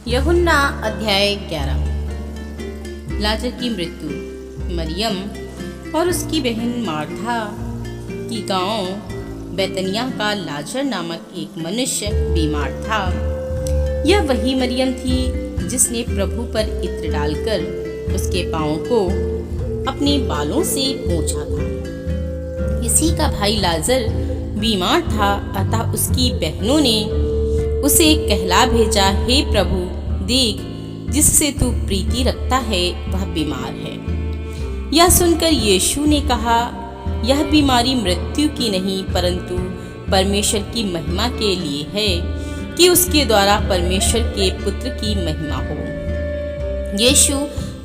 यूहन्ना अध्याय 11। लाजर की मृत्यु। मरियम और उसकी बहन मार्था की गांव बैतनिय्याह का लाजर नामक एक मनुष्य बीमार था। यह वही मरियम थी जिसने प्रभु पर इत्र डालकर उसके पांवों को अपने बालों से पोंछा था। इसी का भाई लाजर बीमार था, अतः उसकी बहनों ने उसे कहला भेजा, हे प्रभु, देख, जिससे तू प्रीति रखता है वह बीमार है। यह सुनकर यीशु ने कहा, यह बीमारी मृत्यु की नहीं परंतु परमेश्वर की महिमा के लिए है, कि उसके द्वारा परमेश्वर के पुत्र की महिमा हो। यीशु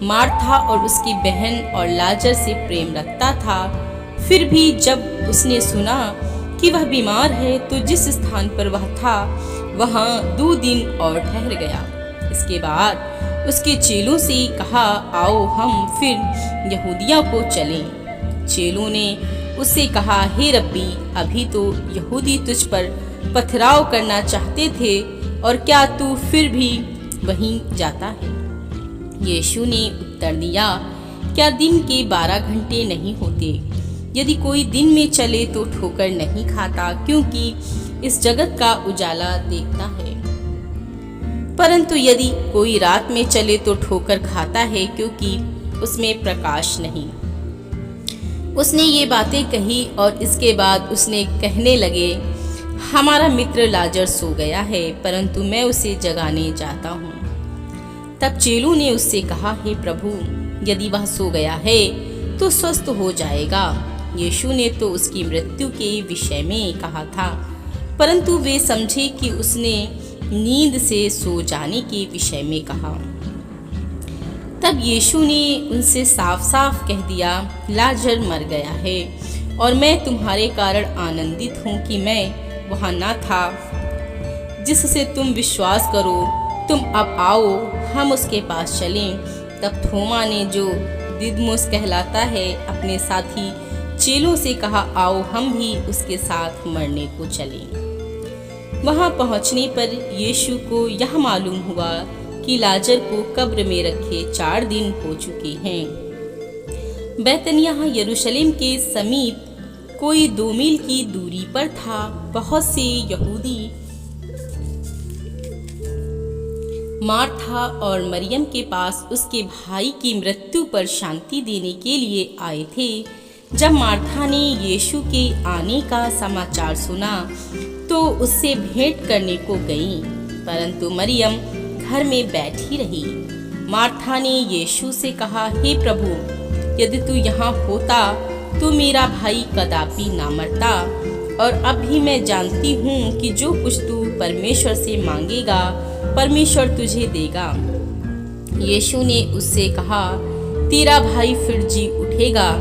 मार्था और उसकी बहन और लाजर से प्रेम रखता था। फिर भी जब उसने सुना कि वह बीमार है तो जिस स्थान पर वह था वहां 2 दिन और ठहर गया। इसके बाद उसके चेलों से कहा, आओ हम फिर यहूदिया को चलें। चेलों ने उससे कहा, हे रब्बी, अभी तो यहूदी तुझ पर पथराव करना चाहते थे और क्या तू फिर भी वहीं जाता है? यीशु ने उत्तर दिया, क्या दिन के 12 घंटे नहीं होते? यदि कोई दिन में चले तो ठोकर नहीं खाता, क्योंकि इस जगत का उजाला देखता है, परंतु यदि कोई रात में चले तो ठोकर खाता है, क्योंकि उसमें प्रकाश नहीं। उसने ये बातें कही और इसके बाद उसने कहने लगे, हमारा मित्र लाजर सो गया है, परंतु मैं उसे जगाने जाता हूँ। तब चेलों ने उससे कहा, हे प्रभु, यदि वह सो गया है तो स्वस्थ हो जाएगा। यीशु ने तो उसकी मृत्यु के विषय में कहा था, परंतु वे समझे कि उसने नींद से सो जाने के विषय में कहा। तब यीशु ने उनसे साफ साफ कह दिया, लाजर मर गया है और मैं तुम्हारे कारण आनंदित हूँ कि मैं वहाँ न था, जिससे तुम विश्वास करो। तुम अब आओ, हम उसके पास चलें। तब थोमा ने, जो दिदमुस कहलाता है, अपने साथी चेलों से कहा, आओ हम भी उसके साथ मरने को चलें। वहां पहुंचने पर यीशु को यह मालूम हुआ कि लाजर को कब्र में रखे 4 दिन हो चुके हैं। बैतनिय्याह यरूशलेम के समीप कोई 2 मील की दूरी पर था। बहुत से यहूदी मार्था और मरियम के पास उसके भाई की मृत्यु पर शांति देने के लिए आए थे। जब मार्था ने यीशु के आने का समाचार सुना तो उससे भेंट करने को गई, परंतु मरियम घर में बैठी रही। मार्था ने यीशु से कहा, हे प्रभु, यदि तू यहाँ होता तो मेरा भाई कदापि ना मरता। और अब भी मैं जानती हूँ कि जो कुछ तू परमेश्वर से मांगेगा परमेश्वर तुझे देगा। यीशु ने उससे कहा, तेरा भाई फिर जी उठेगा।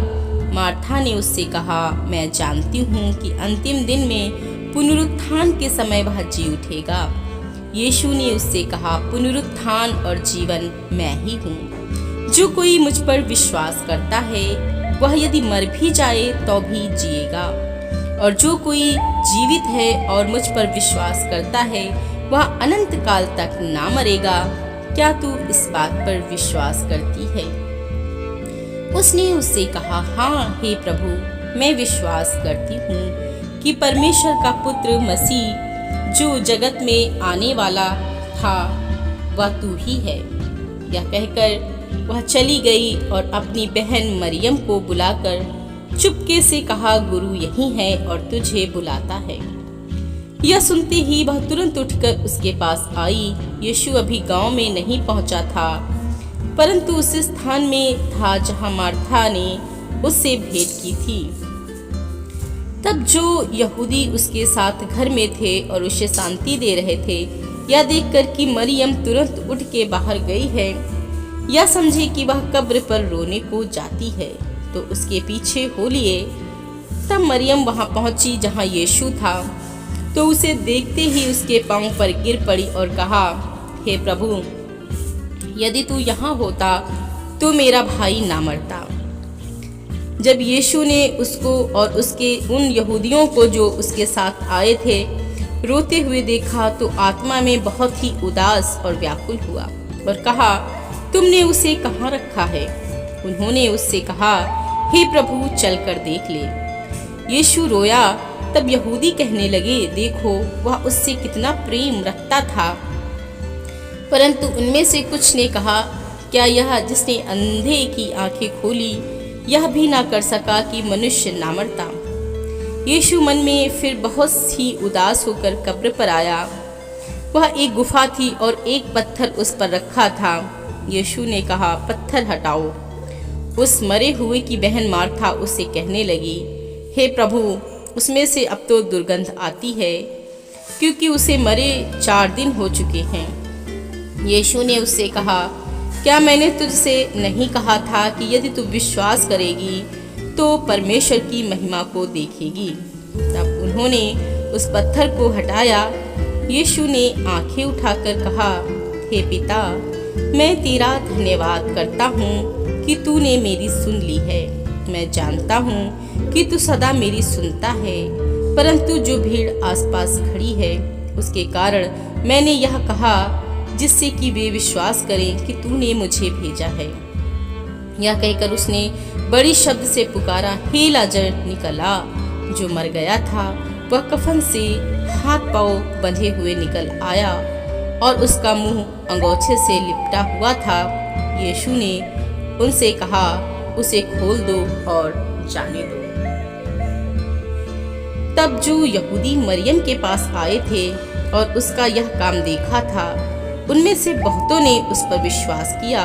मार्था ने उससे कहा, मैं जानती हूँ कि अंतिम दिन में पुनरुत्थान के समय वह जी उठेगा। यीशु ने उससे कहा, पुनरुत्थान और जीवन मैं ही हूँ। जो कोई मुझ पर विश्वास करता है वह यदि मर भी जाए तो भी जिएगा, और जो कोई जीवित है और मुझ पर विश्वास करता है वह अनंत काल तक ना मरेगा। क्या तू इस बात पर विश्वास करती है? उसने उससे कहा, हाँ हे प्रभु, मैं विश्वास करती हूँ कि परमेश्वर का पुत्र मसीह जो जगत में आने वाला था वह तू ही है। यह कहकर वह चली गई और अपनी बहन मरियम को बुलाकर चुपके से कहा, गुरु यहीं है और तुझे बुलाता है। यह सुनते ही वह तुरंत उठकर उसके पास आई। यीशु अभी गांव में नहीं पहुंचा था, परंतु उस स्थान में था जहां मार्था ने उससे भेंट की थी। तब जो यहूदी उसके साथ घर में थे और उसे शांति दे रहे थे, यह देखकर कि मरियम तुरंत उठ के बाहर गई है, यह समझे कि वह कब्र पर रोने को जाती है, तो उसके पीछे हो लिए। तब मरियम वहां पहुंची जहां यीशु था, तो उसे देखते ही उसके पांव पर गिर पड़ी और कहा, हे प्रभु, यदि तू यहाँ होता तो मेरा भाई ना मरता। जब यीशु ने उसको और उसके उन यहूदियों को जो उसके साथ आए थे रोते हुए देखा तो आत्मा में बहुत ही उदास और व्याकुल हुआ और कहा, तुमने उसे कहाँ रखा है? उन्होंने उससे कहा, हे प्रभु, चलकर देख ले। यीशु रोया। तब यहूदी कहने लगे, देखो, वह उससे कितना प्रेम रखता था। परंतु उनमें से कुछ ने कहा, क्या यह जिसने अंधे की आंखें खोली यह भी ना कर सका कि मनुष्य ना मरता? यीशु मन में फिर बहुत ही उदास होकर कब्र पर आया। वह एक गुफा थी और एक पत्थर उस पर रखा था। यीशु ने कहा, पत्थर हटाओ। उस मरे हुए की बहन मार्था उससे कहने लगी, हे प्रभु, उसमें से अब तो दुर्गंध आती है, क्योंकि उसे मरे 4 दिन हो चुके हैं। यीशु ने उससे कहा, क्या मैंने तुझसे नहीं कहा था कि यदि तू विश्वास करेगी तो परमेश्वर की महिमा को देखेगी? तब उन्होंने उस पत्थर को हटाया। यीशु ने आंखें उठाकर कहा, हे पिता, मैं तेरा धन्यवाद करता हूँ कि तूने मेरी सुन ली है। मैं जानता हूँ कि तू सदा मेरी सुनता है, परंतु जो भीड़ आसपास खड़ी है उसके कारण मैंने यह कहा, जिससे कि वे विश्वास करें कि तूने मुझे भेजा है। यह कहकर उसने बड़ी शब्द से पुकारा, हे लाजर, निकल आ। जो मर गया था वह कफन से हाथ पांव बंधे हुए निकल आया और उसका मुंह अंगोछे से लिपटा हुआ था। यीशु ने उनसे कहा, उसे खोल दो और जाने दो। तब जो यहूदी मरियम के पास आए थे और उसका यह काम देखा था, उनमें से बहुतों ने उस पर विश्वास किया,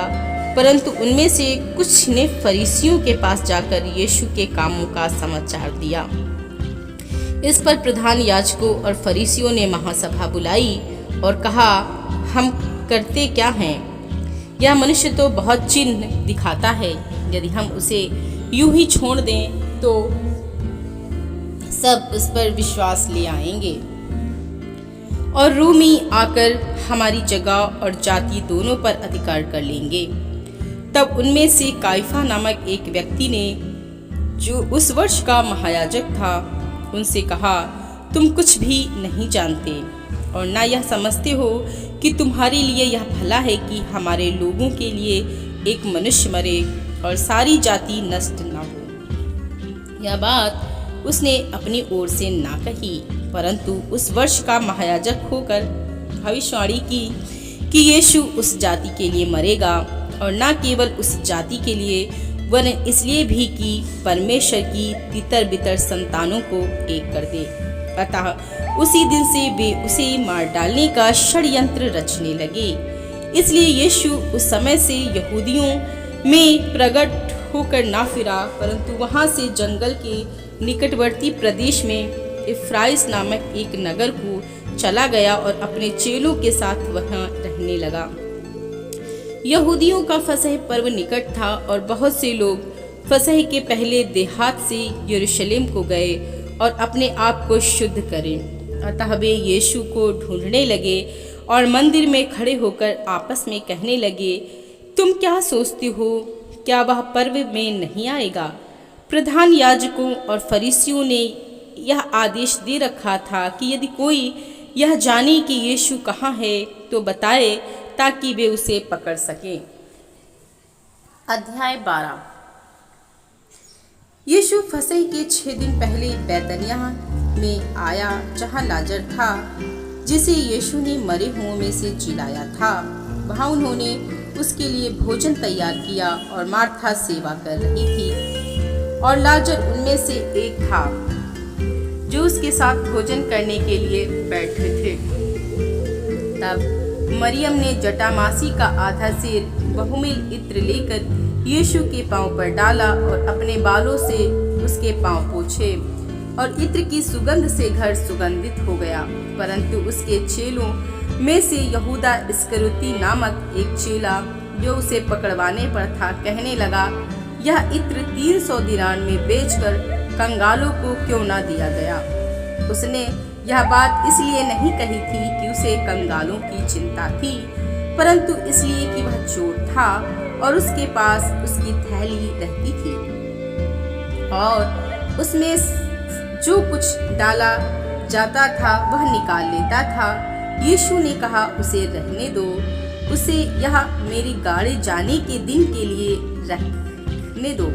परंतु उनमें से कुछ ने फरीसियों के पास जाकर यीशु के कामों का समाचार दिया। इस पर प्रधान याजकों और फरीसियों ने महासभा बुलाई और कहा, हम करते क्या हैं? यह मनुष्य तो बहुत चिन्ह दिखाता है। यदि हम उसे यूं ही छोड़ दें तो सब उस पर विश्वास ले आएंगे और रोमी आकर हमारी जगह और जाति दोनों पर अधिकार कर लेंगे। तब उनमें से काइफा नामक एक व्यक्ति ने, जो उस वर्ष का महायाजक था, उनसे कहा, तुम कुछ भी नहीं जानते और ना यह समझते हो कि तुम्हारे लिए यह भला है कि हमारे लोगों के लिए एक मनुष्य मरे और सारी जाति नष्ट न हो। यह बात उसने अपनी ओर से ना कही, परंतु उस वर्ष का महायाजक होकर भविष्यवाणी की कि यीशु उस जाति के लिए मरेगा और न केवल उस जाति के लिए वरन इसलिए भी कि परमेश्वर की तितर बितर संतानों को एक कर दे। अतः उसी दिन से वे उसे मार डालने का षड्यंत्र रचने लगे। इसलिए यीशु उस समय से यहूदियों में प्रकट होकर ना फिरा, परंतु वहां से जंगल के निकटवर्ती प्रदेश में इफ्राइस नामक एक नगर को चला गया और अपने चेलों के साथ वहां रहने लगा। यहूदियों का फसह पर्व निकट था और बहुत से लोग फसह के पहले देहात से यरूशलेम को गए और अपने आप को शुद्ध करें। अतः वे यीशु को ढूंढने लगे और मंदिर में खड़े होकर आपस में कहने लगे, तुम क्या सोचते हो, क्या वह पर्व में नहीं आएगा? प्रधान याजकों और फरीसियों ने यह आदेश दे रखा था कि यदि कोई यह जाने कि यीशु कहाँ है तो बताए, ताकि वे उसे पकड़ सकें। अध्याय 12। यीशु फसह के 6 दिन पहले बैतनिय्याह में आया, जहाँ लाजर था, जिसे यीशु ने मरे हुओं में से जिलाया था। वहाँ उन्होंने उसके लिए भोजन तैयार किया और मार्था सेवा कर रही थी और लाजर उनमें से एक था जो उसके साथ भोजन करने के लिए बैठे थे। तब मरियम ने जटामासी का आधा सेर बहुमिल इत्र लेकर यीशु के पांव पर डाला और अपने बालों से उसके पांव पोंछे और इत्र की सुगंध से घर सुगंधित हो गया। परंतु उसके चेलों में से यहूदा इस्करियोती नामक एक चेला, जो उसे पकड़वाने पर था, कहने लगा, यह इत्र 300 दिनार में बेचकर कंगालों को क्यों ना दिया गया? उसने यह बात इसलिए नहीं कही थी कि उसे कंगालों की चिंता थी, परंतु इसलिए कि वह चोर था और उसके पास उसकी थैली रहती थी और उसमें जो कुछ डाला जाता था वह निकाल लेता था। यीशु ने कहा, उसे रहने दो, उसे यहाँ मेरे गाड़े जाने के दिन के लिए रखने दो,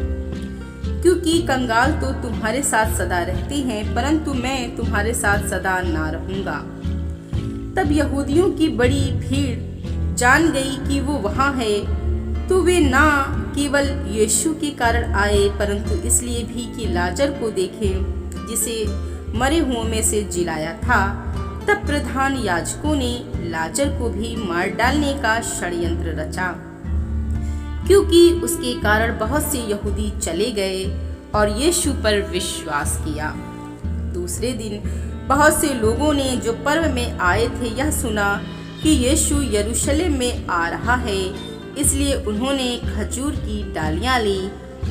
क्योंकि कंगाल तो तुम्हारे साथ सदा रहते हैं, परंतु मैं तुम्हारे साथ सदा ना रहूंगा। तब यहूदियों की बड़ी भीड़ जान गई कि वो वहाँ है, तो वे ना केवल यीशु के कारण आए, परंतु इसलिए भी कि लाजर को देखें जिसे मरे हुओं में से जिलाया था। तब प्रधान याजकों ने लाजर को भी मार डालने का षड्यंत्र रचा, क्योंकि उसके कारण बहुत से यहूदी चले गए और यीशु पर विश्वास किया। दूसरे दिन बहुत से लोगों ने जो पर्व में आए थे यह सुना कि यीशु यरूशलेम में आ रहा है, इसलिए उन्होंने खजूर की डालियां ली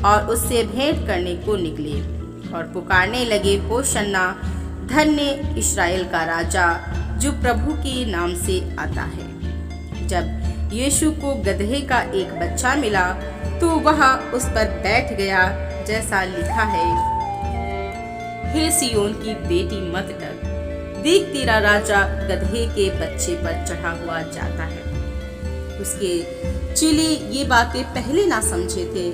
और उससे भेंट करने को निकले और पुकारने लगे, होशन्ना, धन्य इस्राएल का राजा जो प्रभु के नाम से आता है। जब यीशु को गदहे का एक बच्चा मिला तो वह उस पर बैठ गया, जैसा लिखा है, हे सिय्योन की बेटी मत डर, देख तेरा राजा गदहे के बच्चे पर चढ़ा हुआ जाता है। उसके चेले ये बातें पहले ना समझे थे,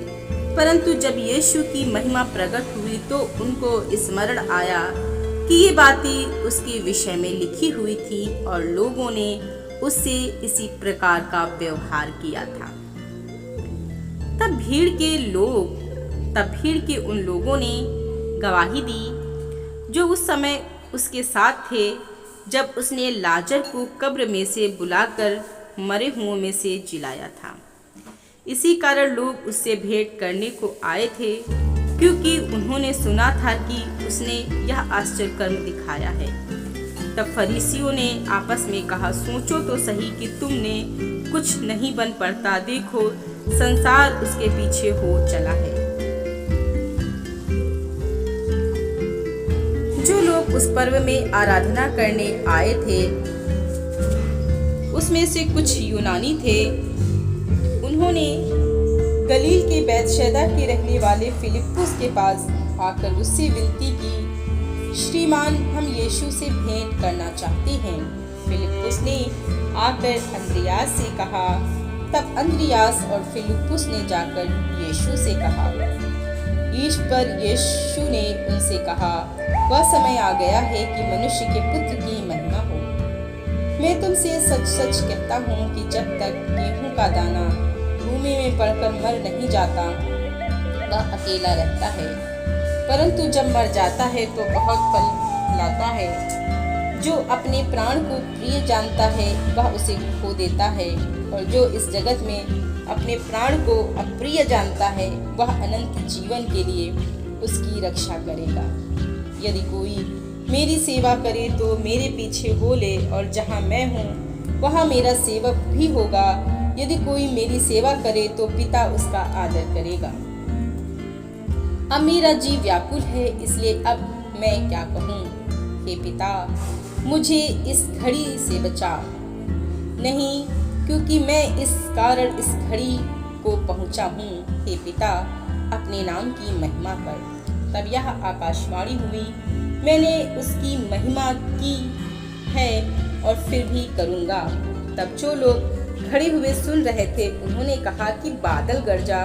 परंतु जब यीशु की महिमा प्रकट हुई तो उनको स्मरण आया कि ये बातें उसके विषय में लिखी हुई थी और लोगों ने उससे इसी प्रकार का व्यवहार किया था। तब भीड़ के उन लोगों ने गवाही दी जो उस समय उसके साथ थे, जब उसने लाजर को कब्र में से बुलाकर मरे हुओं में से जिलाया था। इसी कारण लोग उससे भेंट करने को आए थे, क्योंकि उन्होंने सुना था कि उसने यह आश्चर्य कर्म दिखाया है। तब फरीसियों ने आपस में कहा, सोचो तो सही कि तुमने कुछ नहीं बन पड़ता, देखो संसार उसके पीछे हो चला है। जो लोग उस पर्व में आराधना करने आए थे उसमें से कुछ यूनानी थे। उन्होंने गलील के बैतसैदा के रहने वाले फिलिप्पुस के पास आकर उससे विनती की, श्रीमान, हम यीशु से भेंट करना चाहते हैं। फिलिप्पुस ने आकर अंद्रियास से कहा। तब अंद्रियास और फिलिप्पुस ने जाकर यीशु से कहा। इस पर यीशु ने उनसे कहा, वह समय आ गया है कि मनुष्य के पुत्र की महिमा हो। मैं तुमसे सच सच कहता हूँ कि जब तक गेहूं का दाना भूमि में पड़कर मर नहीं जाता वह अकेला रहता है, परंतु जब मर जाता है तो बहुत फल लाता है। जो अपने प्राण को प्रिय जानता है वह उसे खो देता है, और जो इस जगत में अपने प्राण को अप्रिय जानता है वह अनंत जीवन के लिए उसकी रक्षा करेगा। यदि कोई मेरी सेवा करे तो मेरे पीछे हो ले, और जहाँ मैं हूँ वहाँ मेरा सेवक भी होगा। यदि कोई मेरी सेवा करे तो पिता उसका आदर करेगा। अब मेरा जी व्याकुल है, इसलिए अब मैं क्या कहूँ? हे पिता, मुझे इस घड़ी से बचा। नहीं, क्योंकि मैं इस कारण इस घड़ी को पहुँचा हूँ। हे पिता, अपने नाम की महिमा कर। तब यह आकाशवाणी हुई, मैंने उसकी महिमा की है और फिर भी करूँगा। तब जो लोग खड़े हुए सुन रहे थे उन्होंने कहा कि बादल गरजा।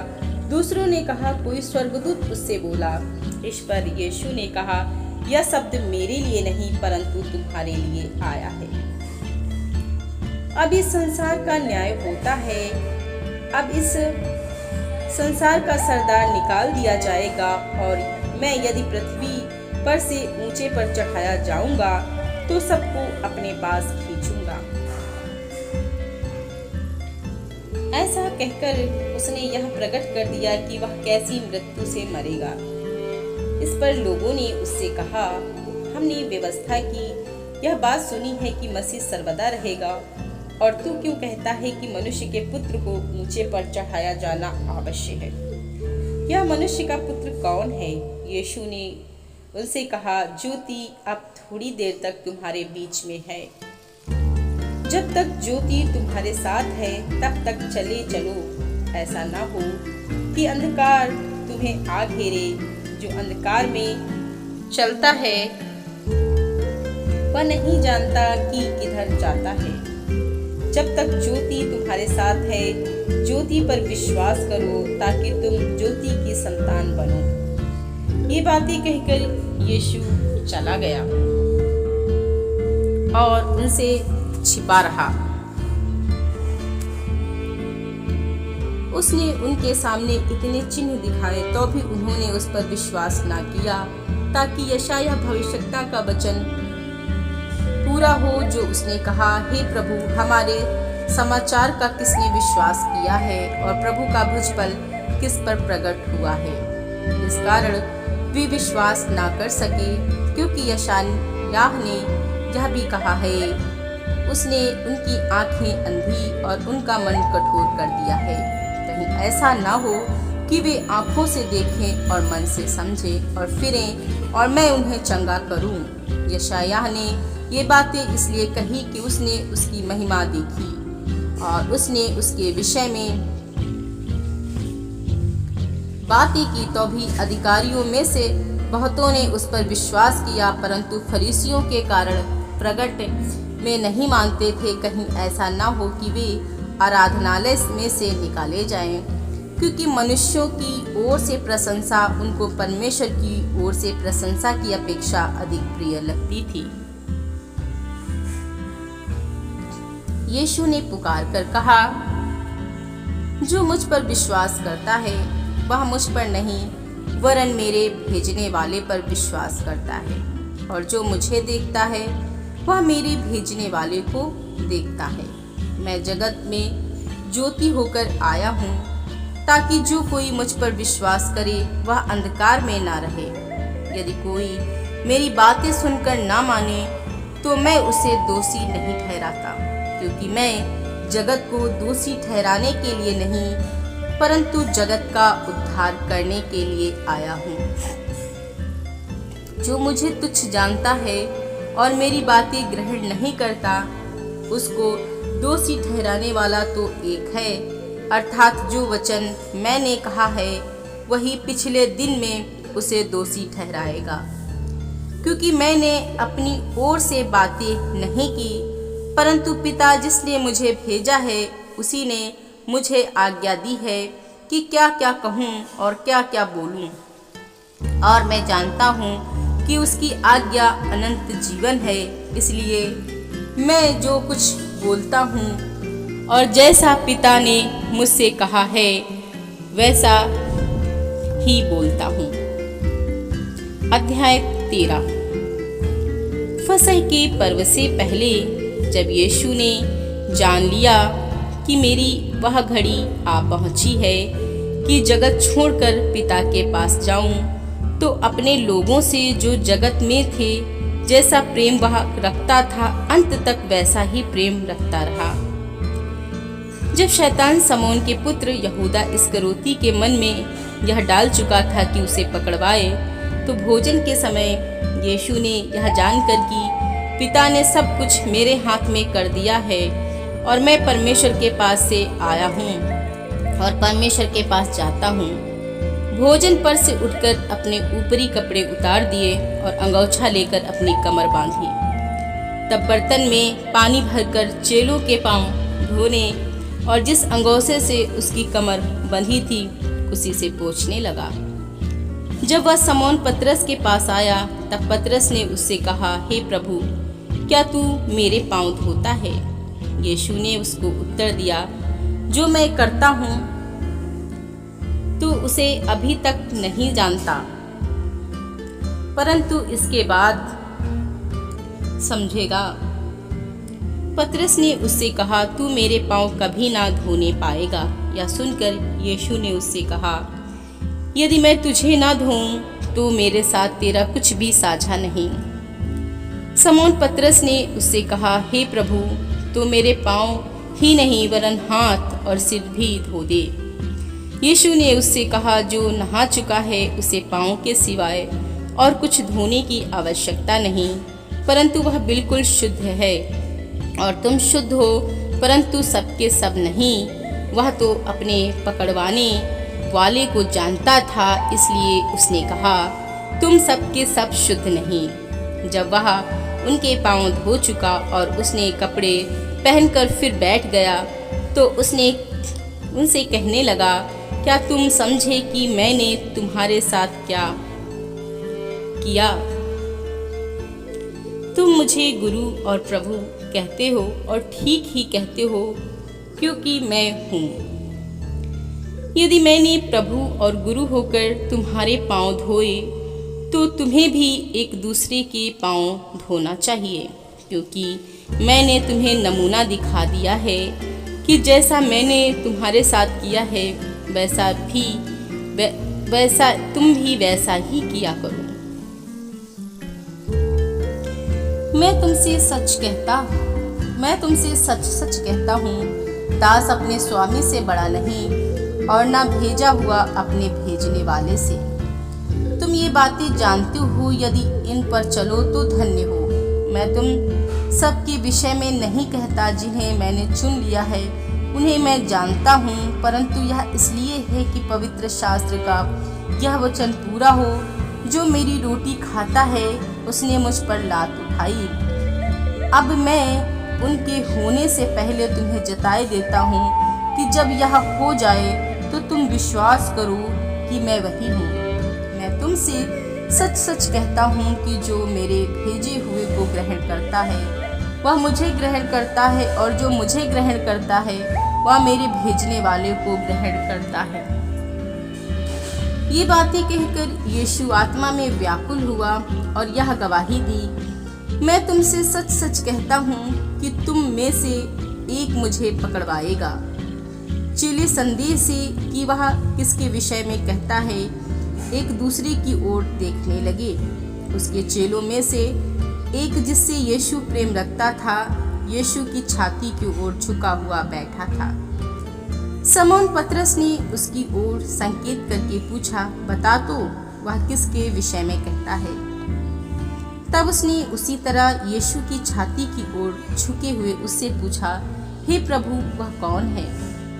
दूसरों ने कहा कोई स्वर्गदूत उससे बोला। इस पर यीशु ने कहा, यह शब्द मेरे लिए नहीं परंतु तुम्हारे लिए आया है। अब इस संसार का न्याय होता है। अब इस संसार का सरदार निकाल दिया जाएगा, और मैं यदि पृथ्वी पर से ऊंचे पर चढ़ाया जाऊंगा तो सबको अपने पास खींचूंगा। ऐसा कहकर उसने यह प्रकट कर दिया कि वह कैसी मृत्यु से मरेगा। इस पर लोगों ने उससे कहा, हमने व्यवस्था की यह बात सुनी है कि मसीह सर्वदा रहेगा, और तू क्यों कहता है कि मनुष्य के पुत्र को ऊंचे पर चढ़ाया जाना आवश्यक है? यह मनुष्य का पुत्र कौन है? यीशु ने उनसे कहा, ज्योति अब थोड़ी देर तक तुम्हारे बीच में है। जब तक ज्योति तुम्हारे साथ है तब तक चले चलो। ऐसा ना हो कि अंधकार तुम्हें आ घेरे। जो अंधकार में चलता है वह नहीं जानता कि किधर जाता है। जब तक ज्योति तुम्हारे साथ है, ज्योति पर विश्वास करो ताकि तुम ज्योति की संतान बनो। ये बातें कहकर यीशु चला गया और उनसे छिपा रहा। उसने उनके सामने इतने चिन्ह दिखाए तो भी उन्होंने उस पर विश्वास न किया, ताकि यशायाह भविष्यद्वक्ता का वचन पूरा हो जो उसने कहा, हे प्रभु, हमारे समाचार का किसने विश्वास किया है और प्रभु का भुजबल किस पर प्रकट हुआ है। इस कारण वे विश्वास ना कर सके, क्योंकि यशायाह ने यह भी कहा है, उसने उनकी आंखें अंधी और उनका मन कठोर कर दिया है। कहीं ऐसा ना हो कि वे आंखों से देखें और मन से समझें और फिरें और मैं उन्हें चंगा करूं। यशायाह ने ये बातें इसलिए कही कि उसने उसकी महिमा देखी और उसने उसके विषय में बातें की, तो भी अधिकारियों में से बहुतों ने उस पर विश्वास किया, परंतु फरीसियों के कारण प्रगट में नहीं मानते थे, कहीं ऐसा ना हो कि वे आराधनालय में से निकाले जाएं, क्योंकि मनुष्यों की ओर से प्रशंसा उनको परमेश्वर की ओर से प्रशंसा की अपेक्षा अधिक प्रिय लगती थी। यीशु ने पुकार कर कहा, जो मुझ पर विश्वास करता है वह मुझ पर नहीं वरन मेरे भेजने वाले पर विश्वास करता है, और जो मुझे देखता है वह मेरे भेजने वाले को देखता है। मैं जगत में ज्योति होकर आया हूँ, ताकि जो कोई मुझ पर विश्वास करे वह अंधकार में ना रहे। यदि कोई मेरी बातें सुनकर ना माने तो मैं उसे दोषी नहीं ठहराता, क्योंकि मैं जगत को दोषी ठहराने के लिए नहीं परंतु जगत का उद्धार करने के लिए आया हूँ। जो मुझे तुच्छ जानता है और मेरी बातें ग्रहण नहीं करता, उसको दोषी ठहराने वाला तो एक है, अर्थात जो वचन मैंने कहा है वही पिछले दिन में उसे दोषी ठहराएगा, क्योंकि मैंने अपनी ओर से बातें नहीं की, परंतु पिता जिसने मुझे भेजा है उसी ने मुझे आज्ञा दी है कि क्या क्या कहूँ और क्या क्या बोलूँ। और मैं जानता हूँ कि उसकी आज्ञा अनंत जीवन है, इसलिए मैं जो कुछ बोलता हूँ और जैसा पिता ने मुझसे कहा है वैसा ही बोलता हूँ। अध्याय 13। फसह के पर्व से पहले जब यीशु ने जान लिया कि मेरी वह घड़ी आ पहुंची है कि जगत छोड़कर पिता के पास जाऊं, तो अपने लोगों से जो जगत में थे जैसा प्रेम वह रखता था, अंत तक वैसा ही प्रेम रखता रहा। जब शैतान समौन के पुत्र यहूदा इस्करियोती के मन में यह डाल चुका था कि उसे पकड़वाए, तो भोजन के समय यीशु ने यह जानकर कि पिता ने सब कुछ मेरे हाथ में कर दिया है और मैं परमेश्वर के पास से आया हूँ और परमेश्वर के पास जाता हूँ, भोजन पर से उठकर अपने ऊपरी कपड़े उतार दिए और अंगोछा लेकर अपनी कमर बांधी। तब बर्तन में पानी भरकर चेलों के पांव धोने और जिस अंगोछे से उसकी कमर बंधी थी उसी से पोंछने लगा। जब वह समौन पतरस के पास आया तब पतरस ने उससे कहा, हे प्रभु, क्या तू मेरे पांव धोता है? यीशु ने उसको उत्तर दिया, जो मैं करता हूँ तू उसे अभी तक नहीं जानता, परंतु इसके बाद समझेगा। पतरस ने उससे कहा, तू मेरे पांव कभी ना धोने पाएगा। यह सुनकर यीशु ने उससे कहा, यदि मैं तुझे ना धोऊं तो मेरे साथ तेरा कुछ भी साझा नहीं। समौन पतरस ने उससे कहा, हे प्रभु, तो मेरे पांव ही नहीं वरन हाथ और सिर भी धो दे। यीशु ने उससे कहा, जो नहा चुका है उसे पांव के सिवाय और कुछ धोने की आवश्यकता नहीं, परंतु वह बिल्कुल शुद्ध है। और तुम शुद्ध हो, परंतु सबके सब नहीं। वह तो अपने पकड़वाने वाले को जानता था, इसलिए उसने कहा, तुम सबके सब शुद्ध नहीं। जब वह उनके पांव धो चुका और उसने कपड़े पहनकर फिर बैठ गया तो उसने उनसे कहने लगा, क्या तुम समझे कि मैंने तुम्हारे साथ क्या किया? तुम मुझे गुरु और प्रभु कहते हो और ठीक ही कहते हो, क्योंकि मैं हूँ। यदि मैंने प्रभु और गुरु होकर तुम्हारे पांव धोए तो तुम्हें भी एक दूसरे के पांव धोना चाहिए, क्योंकि मैंने तुम्हें नमूना दिखा दिया है कि जैसा मैंने तुम्हारे साथ किया है वैसा तुम भी वैसा ही किया करो। मैं तुमसे सच सच कहता हूँ, दास अपने स्वामी से बड़ा नहीं और ना भेजा हुआ अपने भेजने वाले से। तुम ये बातें जानते हो, यदि इन पर चलो तो धन्य हो। मैं तुम सबके विषय में नहीं कहता, जिन्हें मैंने चुन लिया है उन्हें मैं जानता हूँ, परंतु यह इसलिए है कि पवित्र शास्त्र का यह वचन पूरा हो, जो मेरी रोटी खाता है उसने मुझ पर लात उठाई। अब मैं उनके होने से पहले तुम्हें जताए देता हूँ कि जब यह हो जाए तो तुम विश्वास करो कि मैं वही हूँ। मैं तुमसे सच सच कहता हूँ कि जो मेरे भेजे हुए को ग्रहण करता है वह मुझे ग्रहण करता है, और जो मुझे ग्रहण करता है वह मेरे भेजने वाले को ग्रहण करता है। ये बातें कहकर यीशु आत्मा में व्याकुल हुआ और यह गवाही दी, मैं तुमसे सच सच कहता हूँ कि तुम में से एक मुझे पकड़वाएगा। चेले संदेह से कि वह किसके विषय में कहता है एक दूसरे की ओर देखने लगे। उसके चेलों में से एक, जिससे यीशु प्रेम रखता था, यीशु की छाती की ओर झुका हुआ बैठा था। समौन पतरस ने उसकी ओर संकेत करके पूछा, बता तो वह किसके विषय में कहता है? तब उसने उसी तरह यीशु की छाती की ओर झुके हुए उससे पूछा, हे प्रभु, वह कौन है?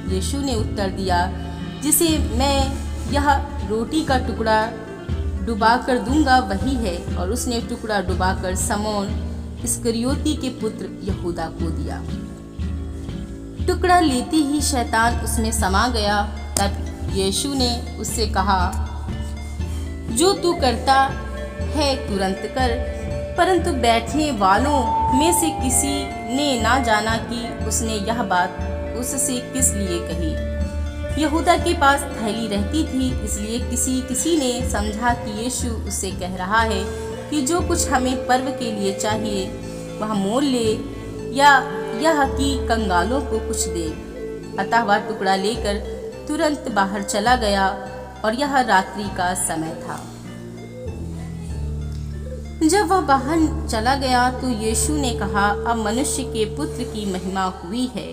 यीशु ने उत्तर दिया, जिसे मैं यह रोटी का टुकड़ा डुबा कर दूंगा वही है। और उसने टुकड़ा डुबाकर समौन इस्करियोती के पुत्र यहूदा को दिया। टुकड़ा लेते ही शैतान उसमें समा गया। तब यीशु ने उससे कहा, जो तू करता है तुरंत कर। परंतु बैठने वालों में से किसी ने ना जाना कि उसने यह बात उससे किस लिए कही। यहूदा के पास थैली रहती थी, इसलिए किसी ने समझा कि यीशु उससे कह रहा है कि जो कुछ हमें पर्व के लिए चाहिए वह मोल ले, या यह कि कंगालों को कुछ दे। अतः वह टुकड़ा लेकर तुरंत बाहर चला गया, और यह रात्रि का समय था। जब वह बाहर चला गया तो यीशु ने कहा, अब मनुष्य के पुत्र की महिमा हुई है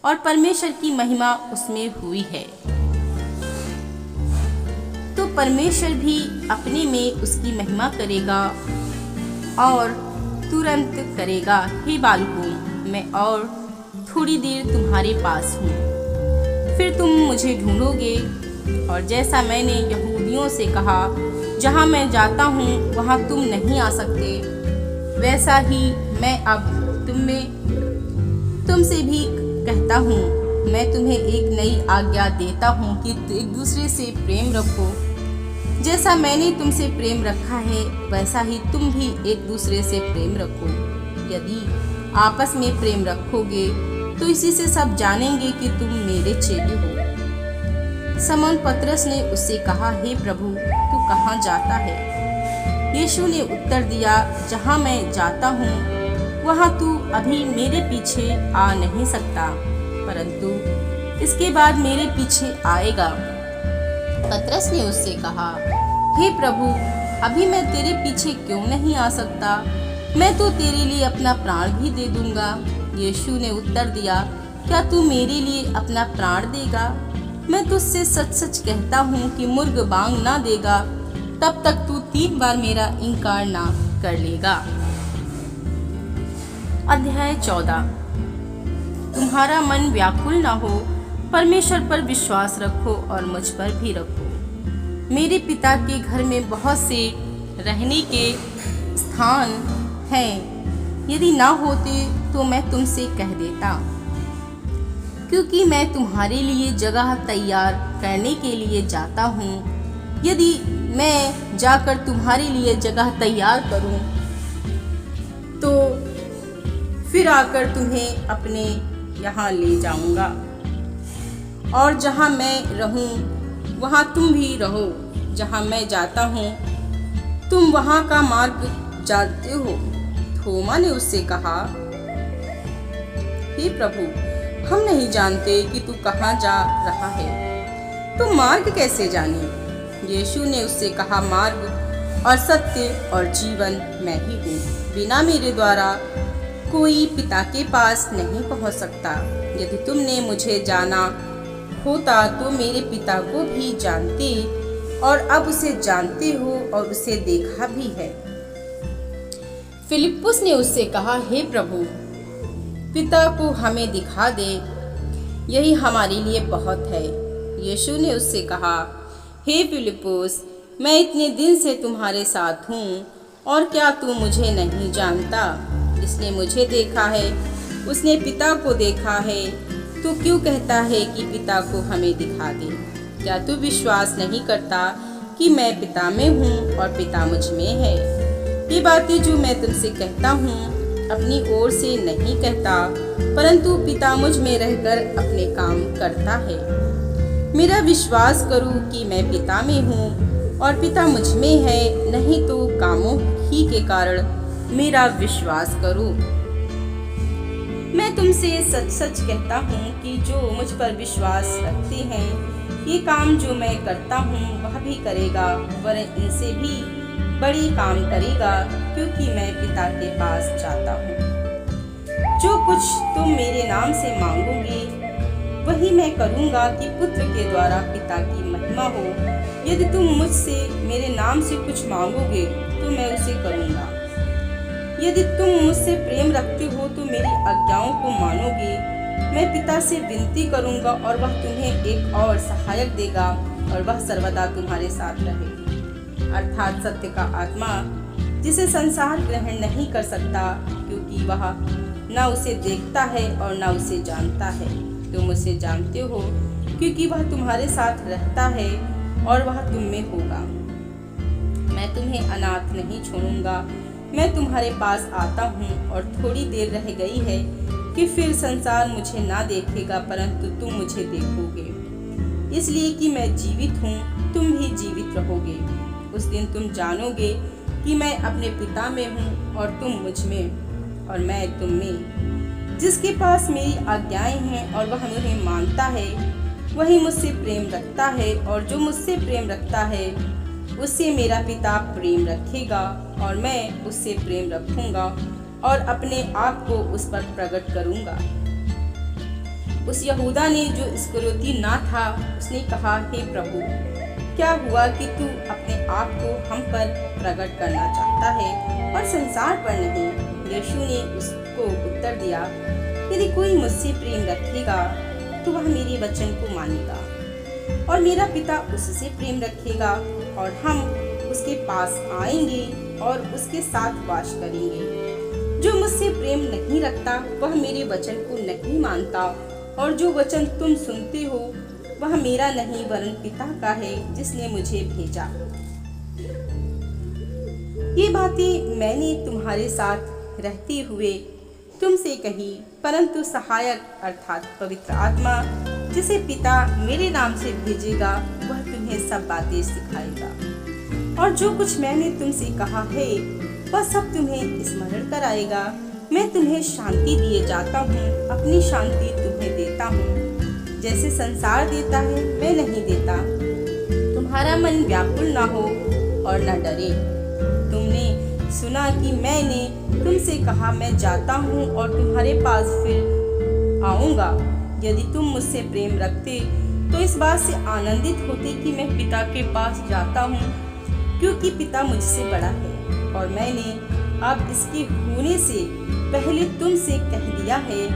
और परमेश्वर की महिमा उसमें हुई है, तो परमेश्वर भी अपने में उसकी महिमा करेगा और तुरंत करेगा। हे बालकों, मैं और थोड़ी देर तुम्हारे पास हूँ, फिर तुम मुझे ढूंढोगे। और जैसा मैंने यहूदियों से कहा, जहाँ मैं जाता हूँ वहाँ तुम नहीं आ सकते, वैसा ही मैं अब तुमसे भी कहता हूँ। मैं तुम्हें एक नई आज्ञा देता हूँ कि एक दूसरे से प्रेम रखो। जैसा मैंने तुमसे प्रेम रखा है वैसा ही तुम भी एक दूसरे से प्रेम रखो। यदि आपस में प्रेम रखोगे तो इसी से सब जानेंगे कि तुम मेरे चेले हो। समौन पतरस ने उससे कहा, हे प्रभु, तू कहाँ जाता है? यीशु ने उत्तर दिया, जहाँ मैं जाता हूँ वहाँ तू अभी मेरे पीछे आ नहीं सकता, परंतु इसके बाद मेरे पीछे आएगा। पतरस ने उससे कहा, हे प्रभु, अभी मैं तेरे पीछे क्यों नहीं आ सकता? मैं तो तेरे लिए अपना प्राण भी दे दूंगा। यीशु ने उत्तर दिया, क्या तू मेरे लिए अपना प्राण देगा? मैं तुझसे सच सच कहता हूँ कि मुर्ग बांग ना देगा तब तक तू 3 बार मेरा इनकार ना कर लेगा। अध्याय 14। तुम्हारा मन व्याकुल ना हो, परमेश्वर पर विश्वास रखो और मुझ पर भी रखो। मेरे पिता के घर में बहुत से रहने के स्थान हैं, यदि ना होते तो मैं तुमसे कह देता, क्योंकि मैं तुम्हारे लिए जगह तैयार करने के लिए जाता हूँ। यदि मैं जाकर तुम्हारे लिए जगह तैयार करूँ तो फिर आकर तुम्हें अपने यहाँ ले जाऊँगा, और जहाँ मैं रहूँ वहाँ तुम भी रहो। जहाँ मैं जाता हूँ तुम वहाँ का मार्ग जानते हो। थोमा ने उससे कहा, हे प्रभु, हम नहीं जानते कि तू कहाँ जा रहा है, तो मार्ग कैसे जाने? यीशु ने उससे कहा, मार्ग और सत्य और जीवन मैं ही हूँ। बिना मेरे द्वारा कोई पिता के पास नहीं पहुँच सकता। यदि तुमने मुझे जाना होता तो मेरे पिता को भी जानते, और अब उसे जानते हो और उसे देखा भी है। फिलिप्पुस ने उससे कहा, हे प्रभु, पिता को हमें दिखा दे, यही हमारे लिए बहुत है। यीशु ने उससे कहा, हे फिलिप्पुस, मैं इतने दिन से तुम्हारे साथ हूँ और क्या तू मुझे नहीं जानता? जिसने मुझे देखा है उसने पिता को देखा है। तू क्यों कहता है कि पिता को हमें दिखा दे? क्या तू विश्वास नहीं करता कि मैं पिता में हूँ और पिता मुझ में है? ये बातें जो मैं तुमसे कहता हूँ अपनी ओर से नहीं कहता, परंतु पिता मुझ में रहकर अपने काम करता है। मेरा विश्वास करो कि मैं पिता में हूँ और पिता मुझ में है, नहीं तो कामों ही के कारण मेरा विश्वास करो। मैं तुमसे सच सच कहता हूँ कि जो मुझ पर विश्वास रखते हैं, ये काम जो मैं करता हूँ वह भी करेगा, वरन इनसे भी बड़ी काम करेगा, क्योंकि मैं पिता के पास जाता हूँ। जो कुछ तुम मेरे नाम से मांगोगे वही मैं करूँगा, कि पुत्र के द्वारा पिता की महिमा हो। यदि तुम मुझसे मेरे नाम से कुछ मांगोगे तो मैं उसे करूँगा। यदि तुम मुझसे प्रेम रखते हो तो मेरी आज्ञाओं को मानोगे। मैं पिता से विनती करूँगा और वह तुम्हें एक और सहायक देगा, और वह सर्वदा तुम्हारे साथ रहेगी, अर्थात सत्य का आत्मा, जिसे संसार ग्रहण नहीं कर सकता, क्योंकि वह न उसे देखता है और न उसे जानता है। तुम उसे जानते हो क्योंकि वह तुम्हारे साथ रहता है और वह तुम में होगा। मैं तुम्हें अनाथ नहीं छोड़ूंगा। मैं तुम्हारे पास आता हूँ, और थोड़ी देर रह गई है कि फिर संसार मुझे ना देखेगा, परंतु तुम मुझे देखोगे, इसलिए कि मैं जीवित हूँ, तुम भी जीवित रहोगे। उस दिन तुम जानोगे कि मैं अपने पिता में हूँ और तुम मुझ में और मैं तुम में। जिसके पास मेरी आज्ञाएं हैं और वह मुझे मानता है, वही मुझसे प्रेम रखता है, और जो मुझसे प्रेम रखता है उससे मेरा पिता प्रेम रखेगा, और मैं उससे प्रेम रखूंगा और अपने आप को उस पर प्रकट करूंगा। उस यहूदा ने जो इस्करियोती ना था, उसने कहा, हे प्रभु, क्या हुआ कि तू अपने आप को हम पर प्रकट करना चाहता है और संसार पर नहीं? यीशु ने उसको उत्तर दिया, यदि कोई मुझसे प्रेम रखेगा तो वह मेरे वचन को मानेगा, और मेरा पिता उससे प्रेम रखेगा, और हम उसके पास आएंगे और उसके साथ वास करेंगे। जो मुझसे प्रेम नहीं रखता वह मेरे वचन को नहीं मानता, और जो वचन तुम सुनते हो वह मेरा नहीं वरन पिता का है जिसने मुझे भेजा। ये बातें मैंने तुम्हारे साथ रहते हुए तुमसे कही, परंतु सहायक अर्थात पवित्र आत्मा, जिसे पिता मेरे नाम से भेजेगा, वह तुम्हें सब बातें सिखाएगा, और जो कुछ मैंने तुमसे कहा है वह सब तुम्हें स्मरण कराएगा। मैं तुम्हें शांति दिए जाता हूँ, अपनी शांति तुम्हें देता हूँ। जैसे संसार देता है मैं नहीं देता। तुम्हारा मन व्याकुल ना हो और न डरे। तुमने सुना कि मैंने तुमसे कहा, मैं जाता हूँ और तुम्हारे पास फिर आऊँगा। यदि तुम मुझसे प्रेम रखते तो इस बात से आनंदित होते कि मैं पिता के पास जाता हूँ, क्योंकि पिता मुझसे बड़ा है, और मैंने अब इसके होने से पहले तुमसे कह दिया है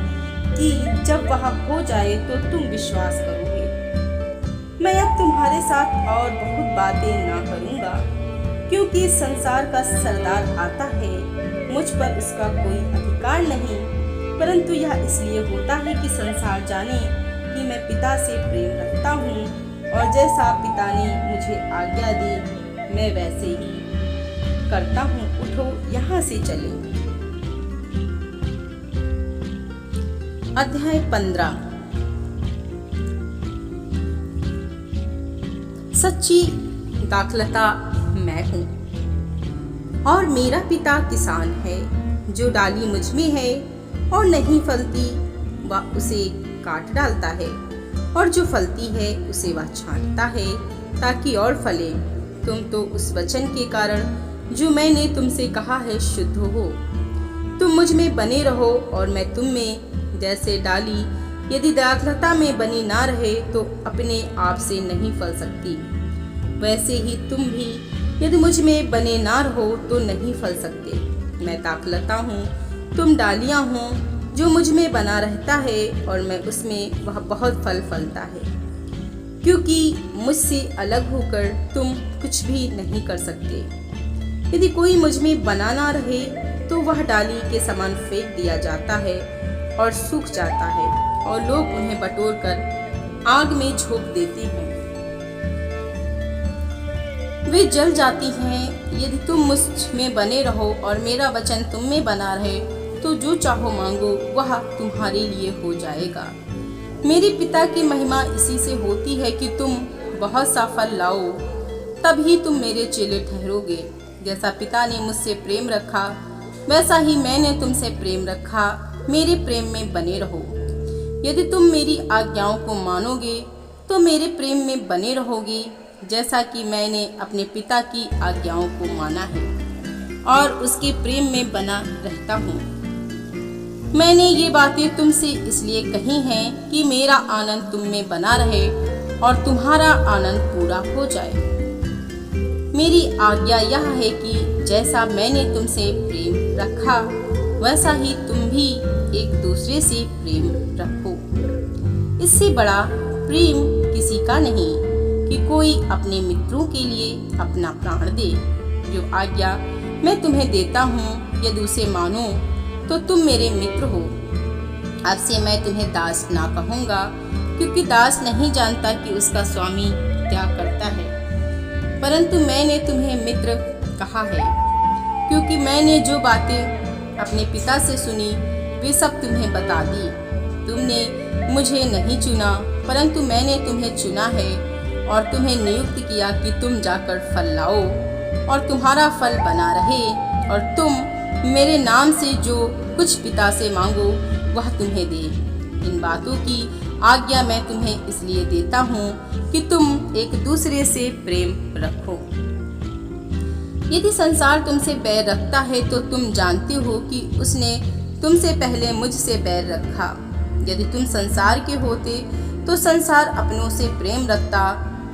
कि जब वह हो जाए तो तुम विश्वास करोगे। मैं अब तुम्हारे साथ और बहुत बातें ना करूँगा, क्योंकि संसार का सरदार आता है, मुझ पर उसका कोई अधिकार अधिकार नहीं, परंतु यह इसलिए होता है कि संसार जाने कि मैं पिता से प्रेम रखता हूँ और जैसा पिता ने मुझे आज्ञा दी मैं वैसे ही करता हूँ। उठो, यहाँ से चले। अध्याय 15। सच्ची दाखलता मैं हूँ और मेरा पिता किसान है। जो डाली मुझ में है और नहीं फलती वह उसे काट डालता है, और जो फलती है उसे वह छांटता है ताकि और फले। तुम तो उस वचन के कारण जो मैंने तुमसे कहा है शुद्ध हो। तुम मुझ में बने रहो और मैं तुम में। जैसे डाली यदि दाखलता में बनी ना रहे तो अपने आप से नहीं फल सकती, वैसे ही तुम भी यदि मुझ में बने ना रहो तो नहीं फल सकते। मैं दाखलता हूँ, तुम डालियाँ हो। जो मुझ में बना रहता है और मैं उसमें, वह बहुत फल फलता है, क्योंकि मुझसे अलग होकर तुम कुछ भी नहीं कर सकते। यदि कोई मुझ में बना ना रहे तो वह डाली के समान फेंक दिया जाता है और सूख जाता है, और लोग उन्हें बटोर कर आग में झोंक देते हैं। वे जल जाती हैं। यदि तुम मुझ में बने रहो और मेरा वचन तुम में बना रहे तो जो चाहो मांगो वह तुम्हारे लिए हो जाएगा। मेरे पिता की महिमा इसी से होती है कि तुम बहुत सा फल लाओ, तभी तुम मेरे चेले ठहरोगे। जैसा पिता ने मुझसे प्रेम रखा वैसा ही मैंने तुमसे प्रेम रखा। मेरे प्रेम में बने रहो। यदि तुम मेरी आज्ञाओं को मानोगे तो मेरे प्रेम में बने रहोगे, जैसा कि मैंने अपने पिता की आज्ञाओं को माना है और उसके प्रेम में बना रहता हूँ। मैंने ये बातें तुमसे इसलिए कही हैं कि मेरा आनंद तुम में बना रहे और तुम्हारा आनंद पूरा हो जाए। मेरी आज्ञा यह है कि जैसा मैंने तुमसे प्रेम रखा वैसा ही तुम भी एक दूसरे से प्रेम रखो। इससे बड़ा प्रेम किसी का नहीं कि कोई अपने मित्रों के लिए अपना प्राण दे। जो आज्ञा मैं तुम्हें देता हूँ यदि उसे मानो तो तुम मेरे मित्र हो। अब से मैं तुम्हें दास ना कहूँगा, क्योंकि दास नहीं जानता कि उसका स्वामी क्या करता है, परंतु मैंने तुम्हें मित्र कहा है, क्योंकि मैंने जो बातें अपने पिता से सुनी वे सब तुम्हें बता दी। तुमने मुझे नहीं चुना, परंतु मैंने तुम्हें चुना है और तुम्हें नियुक्त किया कि तुम जाकर फल लाओ और तुम्हारा फल बना रहे, और तुम मेरे नाम से जो कुछ पिता से मांगो वह तुम्हें दे। इन बातों की आज्ञा मैं तुम्हें इसलिए देता हूँ कि तुम एक दूसरे से प्रेम रखो। यदि संसार तुमसे बैर रखता है तो तुम जानते हो कि उसने तुमसे पहले मुझसे बैर रखा। यदि तुम संसार के होते तो संसार अपनों से प्रेम रखता,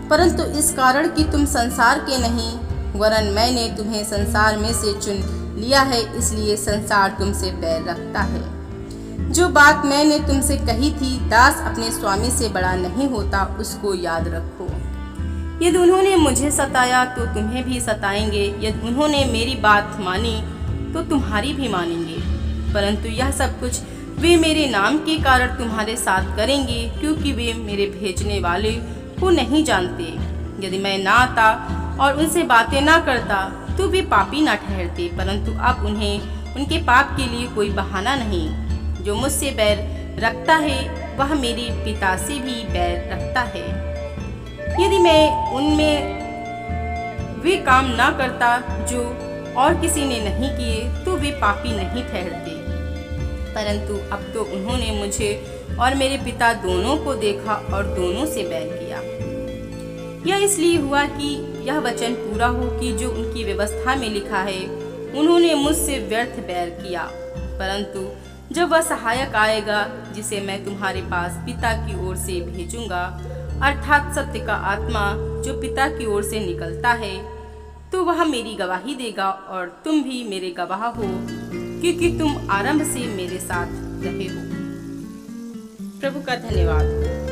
परंतु इस कारण कि तुम संसार के नहीं वरन मैंने तुम्हें संसार में से चुन लिया है, इसलिए संसार तुमसे बैर रखता है। जो बात मैंने तुमसे कही थी, दास अपने स्वामी से बड़ा नहीं होता, उसको याद रखो। यदि उन्होंने मुझे सताया तो तुम्हें भी सताएंगे, यदि उन्होंने मेरी बात मानी तो तुम्हारी भी मानेंगे, परंतु यह सब कुछ वे मेरे नाम के कारण तुम्हारे साथ करेंगे, क्योंकि वे मेरे भेजने वाले को नहीं जानते। यदि मैं ना आता और उनसे बातें ना करता तो वे पापी ना ठहरते, परंतु अब उन्हें उनके पाप के लिए कोई बहाना नहीं। जो मुझसे बैर रखता है वह मेरे पिता से भी बैर रखता है। यदि मैं उनमें वे काम ना करता जो और किसी ने नहीं किए तो वे पापी नहीं ठहरते, परंतु अब तो उन्होंने मुझे और मेरे पिता दोनों को देखा और दोनों से बैर किया। यह इसलिए हुआ कि यह वचन पूरा हो कि जो उनकी व्यवस्था में लिखा है, उन्होंने मुझसे व्यर्थ बैर किया। परंतु जब वह सहायक आएगा जिसे मैं तुम्हारे पास पिता की ओर से भेजूंगा, अर्थात सत्य का आत्मा जो पिता की ओर से निकलता है, तो वह मेरी गवाही देगा और तुम भी मेरे गवाह हो, क्योंकि तुम आरंभ से मेरे साथ रहे हो। प्रभु का धन्यवाद।